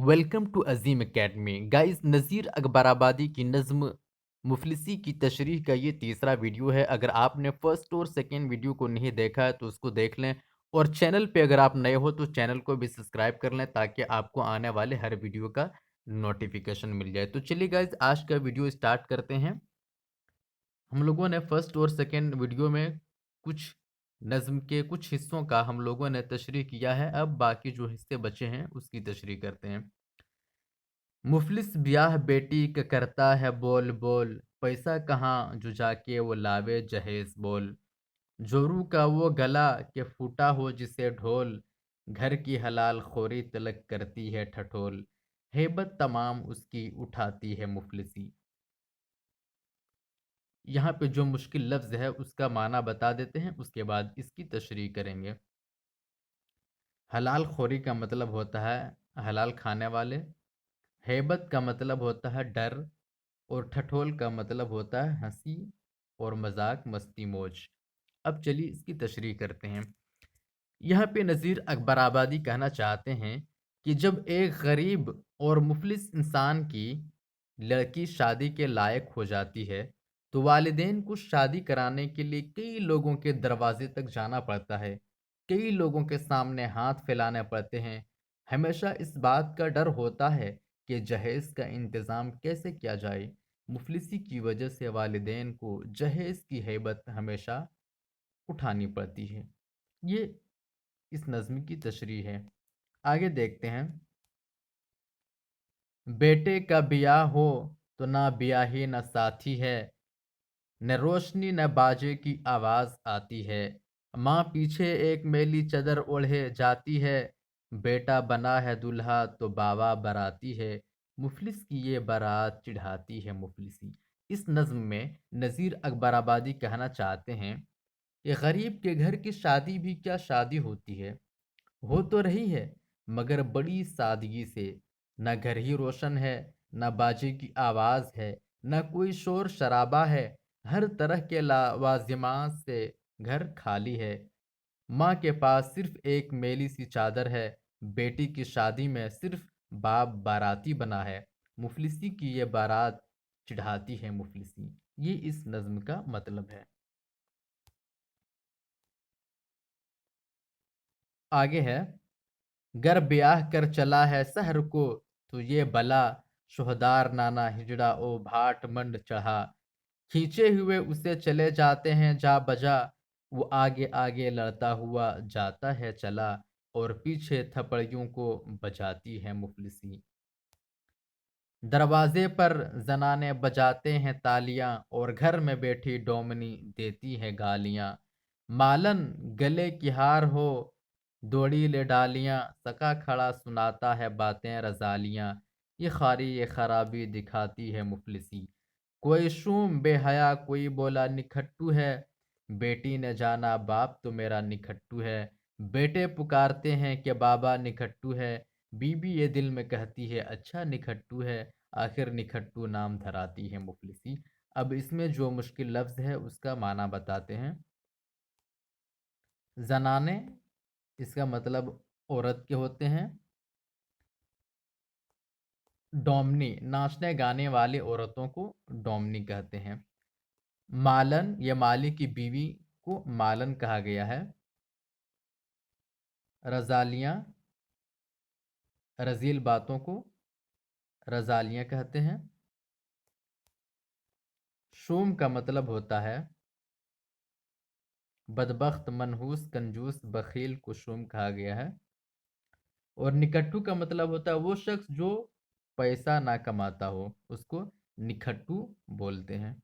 Welcome to Azeem academy guys. Nazeer Akbarabadi की नज़्म मुफलिसी की तशरीह का ये तीसरा वीडियो है। अगर आपने फर्स्ट और सेकंड वीडियो को नहीं देखा है तो उसको देख लें, और चैनल पे अगर आप नए हो तो चैनल को भी सब्सक्राइब कर लें ताकि आपको आने वाले हर वीडियो का नोटिफिकेशन मिल जाए। तो चलिए गाइस, आज का वीडियो स्टार्ट करते हैं। हम लोगों ने फर्स्ट और सेकंड वीडियो में कुछ नज़्म के कुछ हिस्सों का हम लोगों ने तशरीह किया है। अब बाकी जो हिस्से बचे हैं उसकी तशरीह करते हैं। मुफलिस ब्याह बेटी का करता है बोल बोल, पैसा कहाँ जो जाके वो लावे जहेज बोल। जोरू का वो गला के फूटा हो जिसे ढोल, घर की हलाल खोरी तलक करती है ठठोल। हेबत तमाम उसकी उठाती है मुफलिसी। यहाँ पे जो मुश्किल लफ्ज़ है उसका माना बता देते हैं, उसके बाद इसकी तशरीह करेंगे। हलाल खोरी का मतलब होता है हलाल खाने वाले। हेबत का मतलब होता है डर, और ठठोल का मतलब होता है हंसी और मजाक मस्ती मौज। अब चलिए इसकी तशरीह करते हैं। यहाँ पे नज़ीर अकबराबादी कहना चाहते हैं कि जब एक गरीब और मुफलिस इंसान की लड़की शादी के लायक हो जाती है तो वालिदैन को शादी कराने के लिए कई लोगों के दरवाजे तक जाना पड़ता है, कई लोगों के सामने हाथ फैलाने पड़ते हैं। हमेशा इस बात का डर होता है कि जहेज़ का इंतज़ाम कैसे किया जाए। मुफलिसी की वजह से वालिदैन को जहेज़ की हैबत हमेशा उठानी पड़ती है। ये इस नज़्म की तशरीह है। आगे देखते हैं। बेटे का ब्याह हो तो ना ब्याही न साथी है, न रोशनी न बाजे की आवाज़ आती है। माँ पीछे एक मैली चदर ओढ़े जाती है, बेटा बना है दूल्हा तो बाबा बराती है। मुफलिस की ये बारात चिढ़ाती है मुफलिसी। इस नज़्म में नज़ीर अकबराबादी कहना चाहते हैं कि गरीब के घर की शादी भी क्या शादी होती है, हो तो रही है मगर बड़ी सादगी से। न घर ही रोशन है, न बाजे की आवाज़ है, न कोई शोर शराबा है। हर तरह के लावाजिमात से घर खाली है। माँ के पास सिर्फ एक मैली सी चादर है, बेटी की शादी में सिर्फ बाप बाराती बना है। मुफलिसी की ये बारात चिढ़ाती है मुफलिसी। ये इस नज़्म का मतलब है। आगे है। गर ब्याह कर चला है शहर को तो ये बला, शोहदार नाना हिजड़ा ओ भाट मंड चढ़ा। खींचे हुए उसे चले जाते हैं जा बजा, वो आगे आगे लड़ता हुआ जाता है चला, और पीछे थपड़ियों को बजाती है मुफलिसी। दरवाजे पर जनाने बजाते हैं तालियां, और घर में बैठी डोमनी देती है गालियां। मालन गले की हार हो दौड़ी ले डालियां, सका खड़ा सुनाता है बातें रजालियां। ये खराबी दिखाती है मुफलिसी। कोई शूम बेहया कोई बोला निखट्टू है, बेटी ने जाना बाप तो मेरा निखट्टू है। बेटे पुकारते हैं कि बाबा निखट्टू है, बीबी ये दिल में कहती है अच्छा निखट्टू है। आखिर निखट्टू नाम धराती है मुफलिसी। अब इसमें जो मुश्किल लफ्ज़ है उसका माना बताते हैं। जनाने, इसका मतलब औरत के होते हैं। डोमनी, नाचने गाने वाली औरतों को डोमनी कहते हैं। मालन, या माली की बीवी को मालन कहा गया है। रजालियाँ, रजील बातों को रजालियाँ कहते हैं। शूम का मतलब होता है बदबख्त, मनहूस, कंजूस, बखील को शूम कहा गया है। और निकट्टू का मतलब होता है वो शख्स जो पैसा ना कमाता हो, उसको निखट्टू बोलते हैं।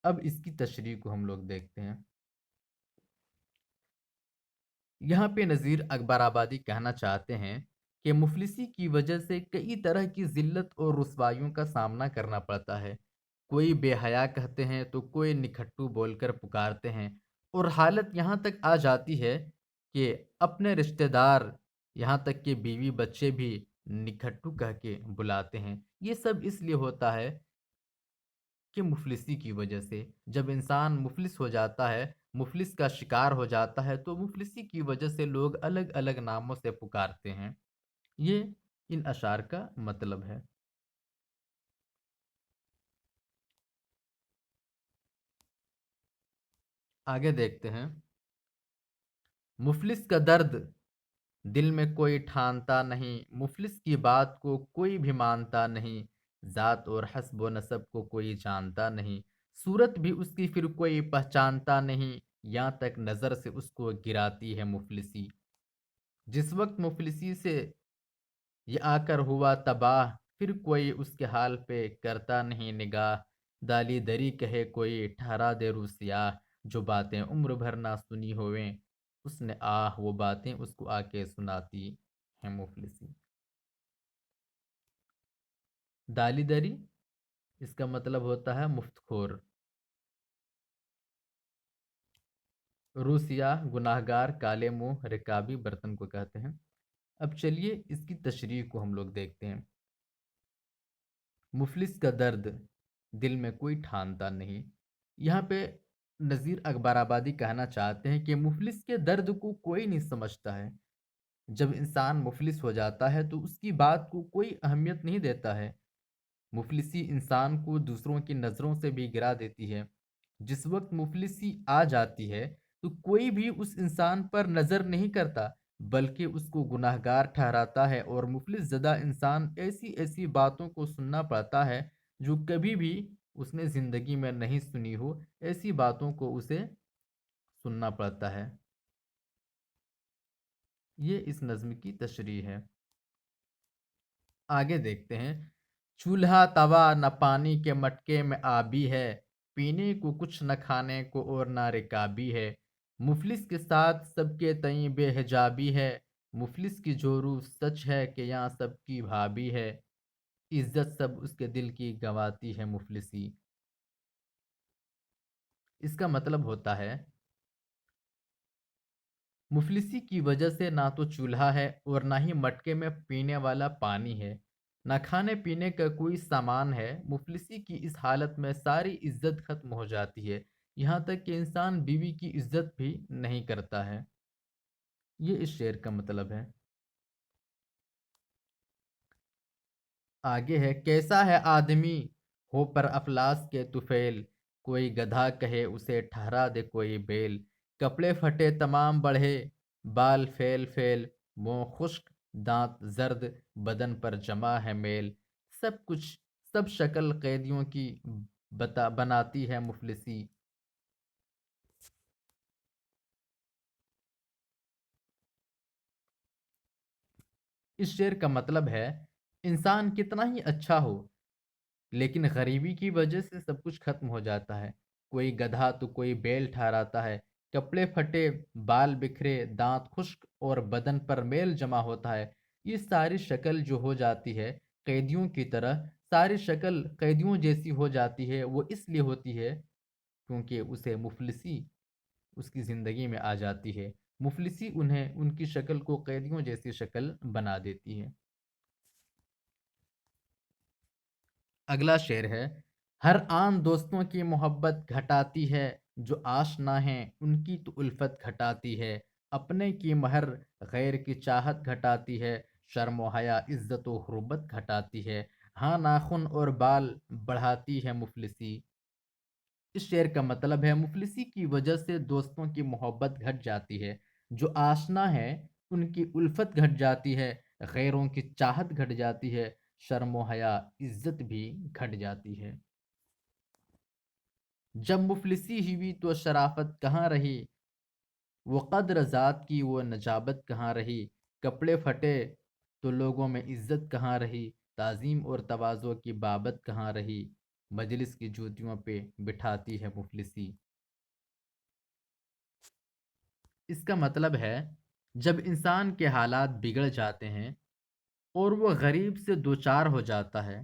अब इसकी तशरीह को हम लोग देखते हैं। यहाँ पे नज़ीर अकबराबादी कहना चाहते हैं कि मुफलिसी की वजह से कई तरह की ज़िल्लत और रुसवाइयों का सामना करना पड़ता है। कोई बेहया कहते हैं तो कोई निखट्टू बोलकर पुकारते हैं, और हालत यहाँ तक आ जाती है कि अपने रिश्तेदार, यहाँ तक कि बीवी बच्चे भी निखट्टू कह के बुलाते हैं। ये सब इसलिए होता है कि मुफलिसी की वजह से जब इंसान मुफलिस हो जाता है, मुफलिस का शिकार हो जाता है, तो मुफलिसी की वजह से लोग अलग अलग नामों से पुकारते हैं। یہ ان اشعار کا مطلب ہے۔ آگے دیکھتے ہیں۔ مفلس کا درد دل میں کوئی ٹھانتا نہیں، مفلس کی بات کو کوئی بھی مانتا نہیں، ذات اور حسب و نسب کو کوئی جانتا نہیں، صورت بھی اس کی پھر کوئی پہچانتا نہیں، یہاں تک نظر سے اس کو گراتی ہے مفلسی۔ جس وقت مفلسی سے یہ آ کر ہوا تباہ، پھر کوئی اس کے حال پہ کرتا نہیں نگاہ، دالی دری کہے کوئی ٹھہرا دے رو سیاہ، جو باتیں عمر بھر نہ سنی ہوئیں اس نے وہ باتیں اس کو آ کے سناتی ہیں مفلسی۔ دالی دری اس کا مطلب ہوتا ہے مفت خور، رو سیاہ گناہگار، کالے منہ رکابی برتن کو کہتے ہیں۔ اب چلیے اس کی تشریح کو ہم لوگ دیکھتے ہیں۔ مفلس کا درد دل میں کوئی ٹھانتا نہیں، یہاں پہ نذیر اکبر آبادی کہنا چاہتے ہیں کہ مفلس کے درد کو کوئی نہیں سمجھتا ہے۔ جب انسان مفلس ہو جاتا ہے تو اس کی بات کو کوئی اہمیت نہیں دیتا ہے۔ مفلسی انسان کو دوسروں کی نظروں سے بھی گرا دیتی ہے۔ جس وقت مفلسی آ جاتی ہے تو کوئی بھی اس انسان پر نظر نہیں کرتا، بلکہ اس کو گناہگار ٹھہراتا ہے، اور مفلس زدہ انسان ایسی ایسی باتوں کو سننا پڑتا ہے جو کبھی بھی اس نے زندگی میں نہیں سنی ہو، ایسی باتوں کو اسے سننا پڑتا ہے۔ یہ اس نظم کی تشریح ہے۔ آگے دیکھتے ہیں۔ چولہا توا نہ پانی کے مٹکے میں آبی ہے، پینے کو کچھ نہ کھانے کو اور نہ رکابی ہے، مفلس کے ساتھ سب کے تئیں بے حجابی ہے، مفلس کی جورو سچ ہے کہ یہاں سب کی بھابی ہے، عزت سب اس کے دل کی گنواتی ہے مفلسی۔ اس کا مطلب ہوتا ہے مفلسی کی وجہ سے نہ تو چولہا ہے اور نہ ہی مٹکے میں پینے والا پانی ہے، نہ کھانے پینے کا کوئی سامان ہے۔ مفلسی کی اس حالت میں ساری عزت ختم ہو جاتی ہے، یہاں تک کہ انسان بیوی کی عزت بھی نہیں کرتا ہے۔ یہ اس شعر کا مطلب ہے۔ آگے ہے۔ کیسا ہے آدمی ہو پر افلاس کے طفیل، کوئی گدھا کہے اسے ٹھہرا دے کوئی بیل، کپڑے پھٹے تمام بڑھے بال فیل فیل، منہ خشک دانت زرد بدن پر جمع ہے میل، سب کچھ سب شکل قیدیوں کی بناتی ہے مفلسی۔ اس شعر کا مطلب ہے انسان کتنا ہی اچھا ہو لیکن غریبی کی وجہ سے سب کچھ ختم ہو جاتا ہے۔ کوئی گدھا تو کوئی بیل ٹھہراتا ہے، کپڑے پھٹے بال بکھرے دانت خشک اور بدن پر میل جمع ہوتا ہے، یہ ساری شکل جو ہو جاتی ہے قیدیوں کی طرح، ساری شکل قیدیوں جیسی ہو جاتی ہے، وہ اس لیے ہوتی ہے کیونکہ اسے مفلسی اس کی زندگی میں آ جاتی ہے۔ مفلسی انہیں ان کی شکل کو قیدیوں جیسی شکل بنا دیتی ہے۔ اگلا شعر ہے۔ ہر آن دوستوں کی محبت گھٹاتی ہے، جو آشنا ہیں ان کی تو الفت گھٹاتی ہے، اپنے کی مہر غیر کی چاہت گھٹاتی ہے، شرم و حیا عزت و حرمت گھٹاتی ہے، ہاں ناخن اور بال بڑھاتی ہے مفلسی۔ اس شعر کا مطلب ہے مفلسی کی وجہ سے دوستوں کی محبت گھٹ جاتی ہے، جو آشنا ہے ان کی الفت گھٹ جاتی ہے، غیروں کی چاہت گھٹ جاتی ہے، شرم و حیا عزت بھی گھٹ جاتی ہے۔ جب مفلسی ہوئی تو شرافت کہاں رہی، وہ قدر ذات کی وہ نجابت کہاں رہی، کپڑے پھٹے تو لوگوں میں عزت کہاں رہی، تعظیم اور تواضع کی بابت کہاں رہی، مجلس کی جوتیوں پہ بٹھاتی ہے مفلسی۔ اس کا مطلب ہے جب انسان کے حالات بگڑ جاتے ہیں اور وہ غریب سے دوچار ہو جاتا ہے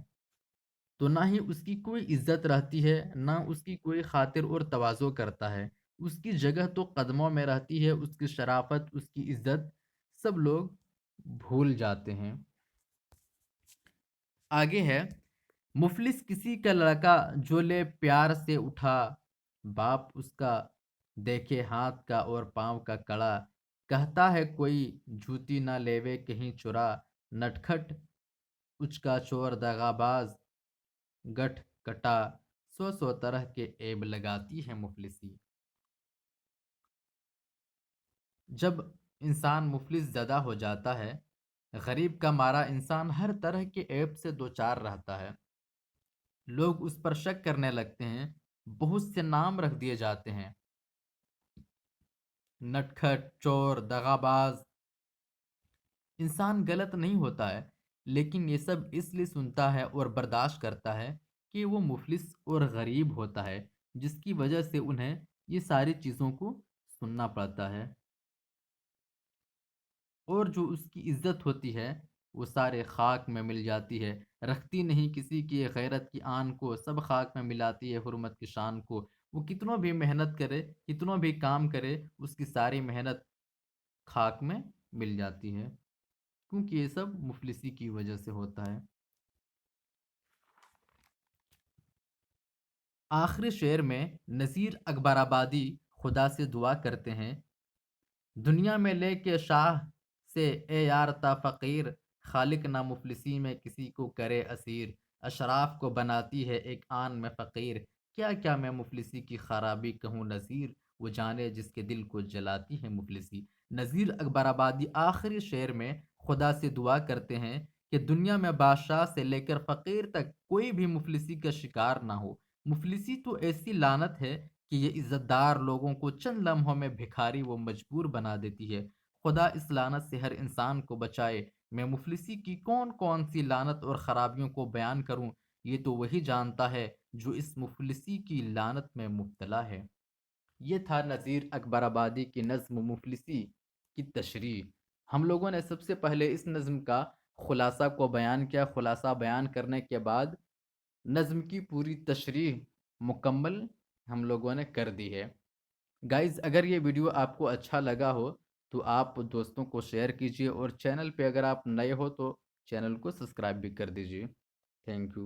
تو نہ ہی اس کی کوئی عزت رہتی ہے، نہ اس کی کوئی خاطر اور تواضع کرتا ہے، اس کی جگہ تو قدموں میں رہتی ہے، اس کی شرافت اس کی عزت سب لوگ بھول جاتے ہیں۔ آگے ہے۔ مفلس کسی کا لڑکا جو لے پیار سے اٹھا، باپ اس کا دیکھے ہاتھ کا اور پاؤں کا کڑا، کہتا ہے کوئی جوتی نہ لیوے کہیں چرا، नटखट उचका चोर दगाबाज गठ कटा सौ सौ तरह के ऐब लगाती है मुफलिसी। जब इंसान मुफलिस ज़्यादा हो जाता है, गरीब का मारा इंसान हर तरह के ऐब से दो चार रहता है। लोग उस पर शक करने लगते हैं, बहुत से नाम रख दिए जाते हैं, नटखट चोर दगाबाज। इंसान गलत नहीं होता है, लेकिन ये सब इसलिए सुनता है और बर्दाश्त करता है कि वो मुफलिस और गरीब होता है, जिसकी वजह से उन्हें ये सारी चीज़ों को सुनना पड़ता है। और जो उसकी इज्जत होती है वो सारे खाक में मिल जाती है। रखती नहीं किसी की गैरत की आन को, सब खाक में मिलाती है हुर्मत की शान को। वो कितनों भी मेहनत करे, कितनों भी काम करे, उसकी सारी मेहनत खाक में मिल जाती है, क्योंकि ये सब मुफलिसी की वजह से होता है। आखिरी शेर में नज़ीर अकबराबादी खुदा से दुआ करते हैं, दुनिया में लेके शाह से ए यार ता फ़कीर, खालिक ना मुफलिसी में किसी को करे असीर। अशराफ को बनाती है एक आन में फ़कीर, क्या क्या मैं मुफलिसी की खराबी कहूँ नज़ीर, वो जाने जिसके दिल को जलाती है मुफलिसी। नज़ीर अकबराबादी आखिरी शेर में खुदा से दुआ करते हैं कि दुनिया में बादशाह से लेकर फ़कीर तक कोई भी मुफलिसी का शिकार ना हो। मुफलिसी तो ऐसी लानत है कि ये इज़्ज़तदार लोगों को चंद लम्हों में भिखारी व मजबूर बना देती है। खुदा इस लानत से हर इंसान को बचाए। मैं मुफलिसी की कौन कौन सी लानत और ख़राबियों को बयान करूं, ये तो वही जानता है जो इस मुफलिसी की लानत में मुब्तला है। ये था नज़ीर अकबराबादी की नज़्म मुफलिसी की तशरीह। हम लोगों ने सबसे पहले इस नज़्म का खुलासा को बयान किया। खुलासा बयान करने के बाद नज़्म की पूरी तशरीह मुकम्मल हम लोगों ने कर दी है। गाइज़, अगर ये वीडियो आपको अच्छा लगा हो तो आप दोस्तों को शेयर कीजिए, और चैनल पे अगर आप नए हो तो चैनल को सब्सक्राइब भी कर दीजिए। Thank you.